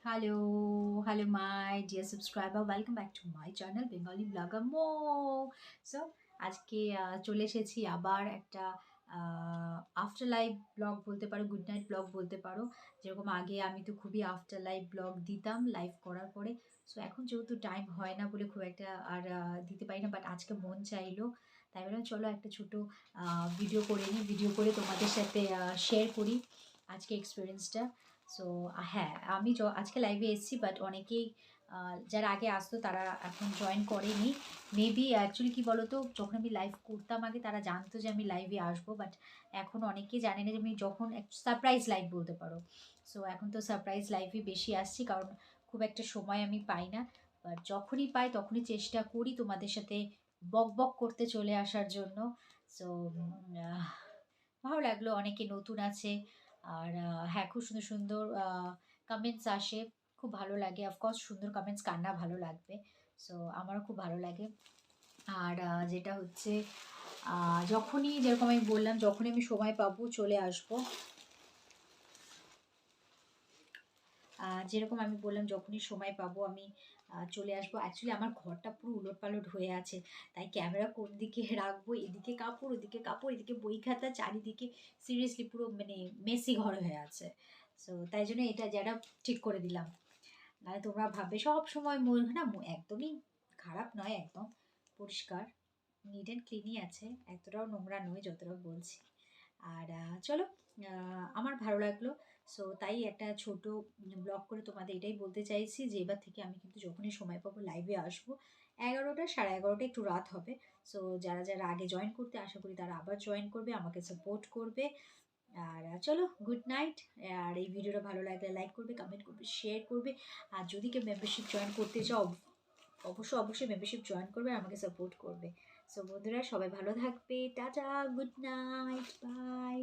Hello, my dear subscriber. Welcome back to my channel, Bengali Blogger Mo. So, আজকে চলে এসেছি আবার একটা আফটার লাইফ ব্লগ বলতে পারো, গুড নাইট ব্লগ বলতে পারো। যেরকম আগে আমি তো খুবই আফটার লাইফ ব্লগ দিতাম লাইভ করার পরে। সো এখন যেহেতু টাইম হয় না বলে খুব একটা আর দিতে পারি না, বাট আজকে মন চাইলো, তাই বললাম চলো একটা ছোটো ভিডিও করে নিই, ভিডিও করে তোমাদের সাথে শেয়ার করি আজকে এক্সপিরিয়েন্সটা। সো হ্যাঁ, আমি আজকে লাইভে এসেছি, বাট অনেকেই যারা আগে আসতো তারা এখন জয়েন করেনি। মেবি অ্যাকচুয়ালি কী বলো তো, যখন আমি লাইভ করতাম আগে তারা জানতো যে আমি লাইভে আসবো, বাট এখন অনেকেই জানে না যে আমি যখন সারপ্রাইজ লাইভ বলতে পারো। সো এখন তো সারপ্রাইজ লাইভই বেশি আসছি, কারণ খুব একটা সময় আমি পাই না। বাট যখনই পাই তখনই চেষ্টা করি তোমাদের সাথে বক বক করতে চলে আসার জন্য। সো ভালো লাগলো, অনেকে নতুন আছে। আর হ্যাঁ, খুব সুন্দর সুন্দর কমেন্টস আসে, খুব ভালো লাগে। অফকোর্স সুন্দর কমেন্টস কার না ভালো লাগবে। সো আমারও খুব ভালো লাগে। আর যেটা হচ্ছে, যখনই যেরকম আমি বললাম, যখনই আমি সময় পাবো চলে আসবো। যেরকম আমি বললাম, যখনই সময় পাবো আমি চলে আসবো। অ্যাকচুয়ালি আমার ঘরটা পুরো উলটপালট হয়ে আছে, তাই ক্যামেরা কোন দিকে রাখবো, এদিকে কাপড়, ওদিকে কাপড়, এদিকে বই খাতা, চারিদিকে সিরিয়াসলি পুরো মানে মেসি ঘর হয়ে আছে। সো তাই জন্য এটা যারা ঠিক করে দিলাম, নাহলে তোমরা ভাববে সব সময় না, একদমই খারাপ নয়, একদম পরিষ্কার, নিট অ্যান্ড ক্লিনই আছে, এতটাও নোংরা নয় যতটা বলছি। আর চলো, আমার ভালো লাগলো। সো তাই একটা ছোট ব্লগ করে তোমাদের এটাই বলতে চাইছি যে এবার থেকে আমি কিন্তু যখনই সময় পাবো লাইভে আসবো। 11টা 11:30 একটু রাত হবে। সো যারা যারা আগে জয়েন করতে, আশা করি তারা আবার জয়েন করবে, আমাকে সাপোর্ট করবে। আর চলো, গুড নাইট। আর এই ভিডিওটা ভালো লাগলে লাইক করবে, কমেন্ট করবে, শেয়ার করবে। আর যদি কেউ মেম্বারশিপ জয়েন করতে চাও, অবশ্যই মেম্বারশিপ জয়েন করবে আর আমাকে সাপোর্ট করবে। সো বন্ধুরা, সবাই ভালো থাকবে। Tata, good night, by.